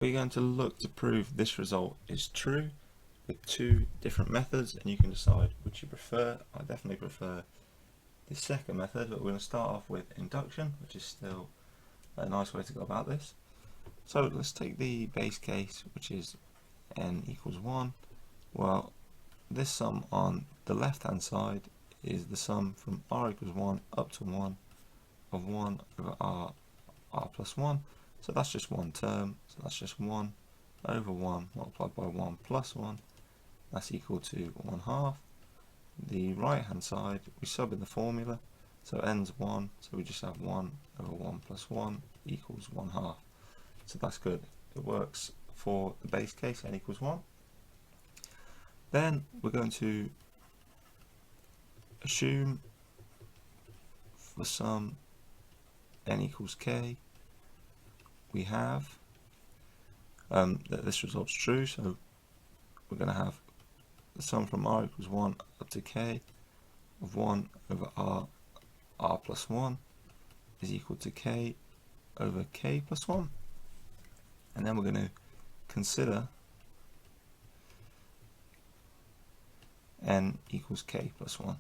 We're going to look to prove this result is true with two different methods, and you can decide which you prefer. I definitely prefer the second method, but we're going to start off with induction, which is still a nice way to go about this. So let's take the base case, which is n equals 1. Well, this sum on the left hand side is the sum from r equals 1 up to 1 of 1 over r plus 1. So that's just one term, so that's just 1 over 1 multiplied by 1 plus 1. That's equal to 1/2. The right hand side, we sub in the formula, so n's 1, so we just have 1 over 1 plus 1 equals 1/2. So that's good. It works for the base case, n equals 1. Then we're going to assume for some n equals k, we have that this result's true, so we're going to have the sum from r equals 1 up to k of 1 over r plus 1 is equal to k over k plus 1. And then we're going to consider n equals k plus 1.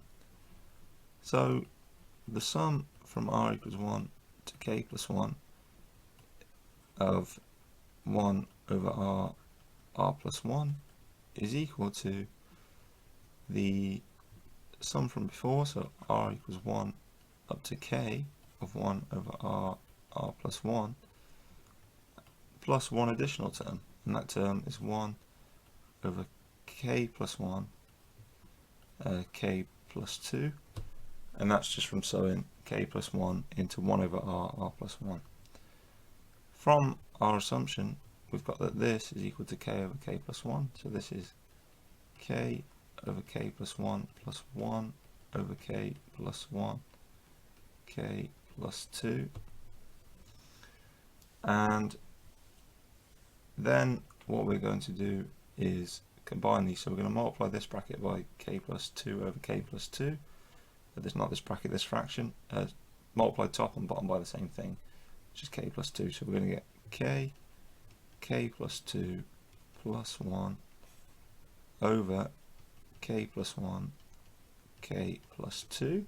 So the sum from r equals 1 to k plus 1 of 1 over r plus 1 is equal to the sum from before, so r equals 1 up to k of 1 over r plus 1 plus one additional term, and that term is 1 over k plus 1 k plus 2, and that's just from subbing k plus 1 into 1 over r plus 1. From our assumption, we've got that this is equal to k over k plus 1, so this is k over k plus 1 plus 1 over k plus 1 k plus 2. And then what we're going to do is combine these, so we're going to multiply this bracket by k plus 2 over k plus 2, but there's not this bracket, this fraction, multiply top and bottom by the same thing, which is k plus 2, so we're going to get k plus 2 plus 1 over k plus 1 k plus 2.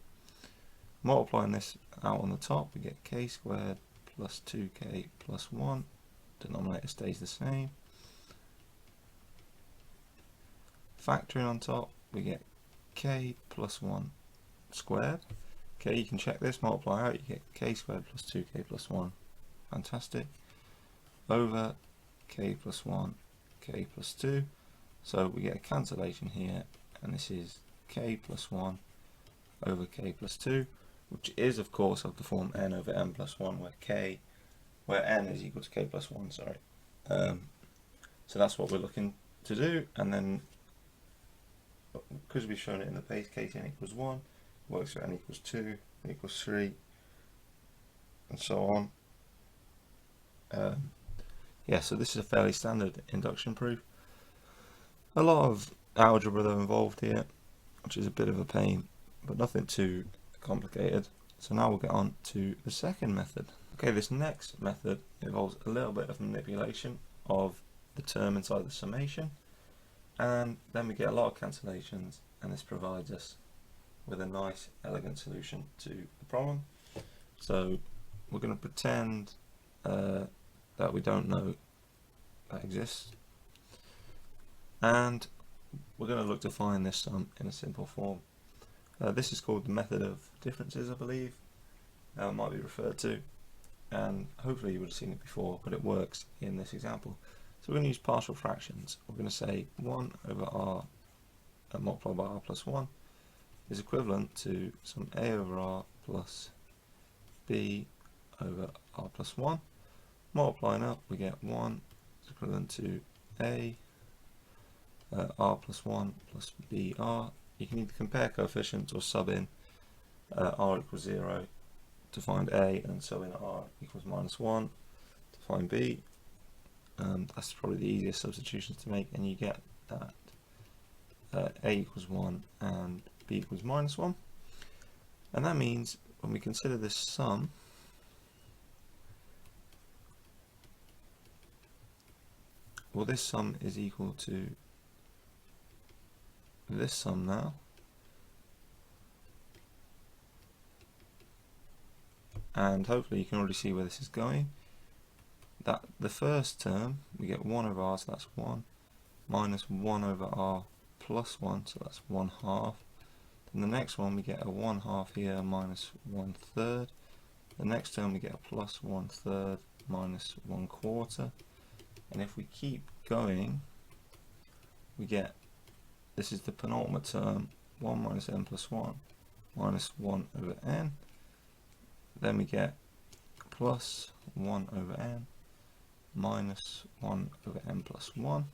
Multiplying this out on the top, we get k squared plus 2k plus 1, denominator stays the same. Factoring on top, we get k plus 1 squared. Okay, you can check this, multiply out, you get k squared plus 2k plus 1, fantastic, over k plus 1 k plus 2, so we get a cancellation here, and this is k plus 1 over k plus 2, which is of course of the form n over n plus 1, where n is equal to k plus 1, sorry. So that's what we're looking to do, and then because we've shown it in the base case n equals 1, works for n equals 2, n equals 3, and so on. Yeah, so this is a fairly standard induction proof. A lot of algebra though involved here, which is a bit of a pain, but nothing too complicated. So now we'll get on to the second method. Okay, this next method involves a little bit of manipulation of the term inside the summation, and then we get a lot of cancellations, and this provides us with a nice elegant solution to the problem. So we're going to pretend that we don't know that exists, and we're going to look to find this sum in a simple form. This is called the method of differences, I believe, it might be referred to, and hopefully you would have seen it before, but it works in this example. So we're going to use partial fractions. We're going to say 1 over r multiplied by r plus 1 is equivalent to some a over r plus b over r plus 1. Multiplying up, we get 1 is equivalent to a r plus 1 plus br. You can either compare coefficients or sub in r equals 0 to find a, and sub in r equals -1 to find b. That's probably the easiest substitutions to make, and you get that a equals 1 and b equals -1. And that means when we consider this sum, well, this sum is equal to this sum now, and hopefully you can already see where this is going. That the first term we get 1 over r, so that's 1, minus 1 over r plus 1, so that's 1/2. Then the next one we get a 1/2 here minus 1/3. The next term we get a plus 1/3 minus 1/4. And if we keep going, we get, this is the penultimate term, 1 minus n plus 1 minus 1 over n. Then we get plus 1 over n minus 1 over n plus 1.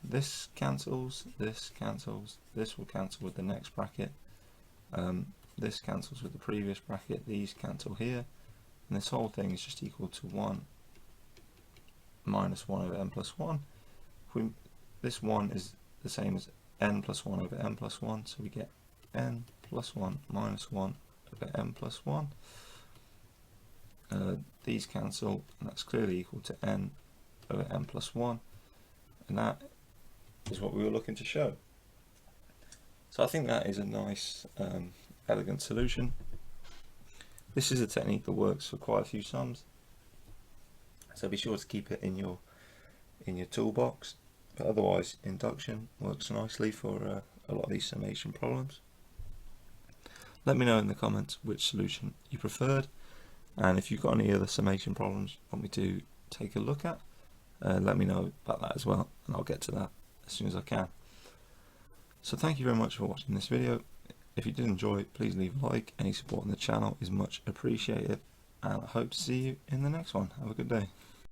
This cancels, this cancels, this will cancel with the next bracket, this cancels with the previous bracket, these cancel here, and this whole thing is just equal to 1 minus 1 over n plus 1. This 1 is the same as n plus 1 over n plus 1, so we get n plus 1 minus 1 over n plus 1. These cancel, and that's clearly equal to n over n plus 1, and that is what we were looking to show. So I think that is a nice, elegant solution. This is a technique that works for quite a few sums, so be sure to keep it in your toolbox. But otherwise, induction works nicely for a lot of these summation problems. Let me know in the comments which solution you preferred, and if you've got any other summation problems you want me to take a look at, let me know about that as well, and I'll get to that as soon as I can. So thank you very much for watching this video. If you did enjoy, please leave a like. Any support on the channel is much appreciated, and I hope to see you in the next one. Have a good day.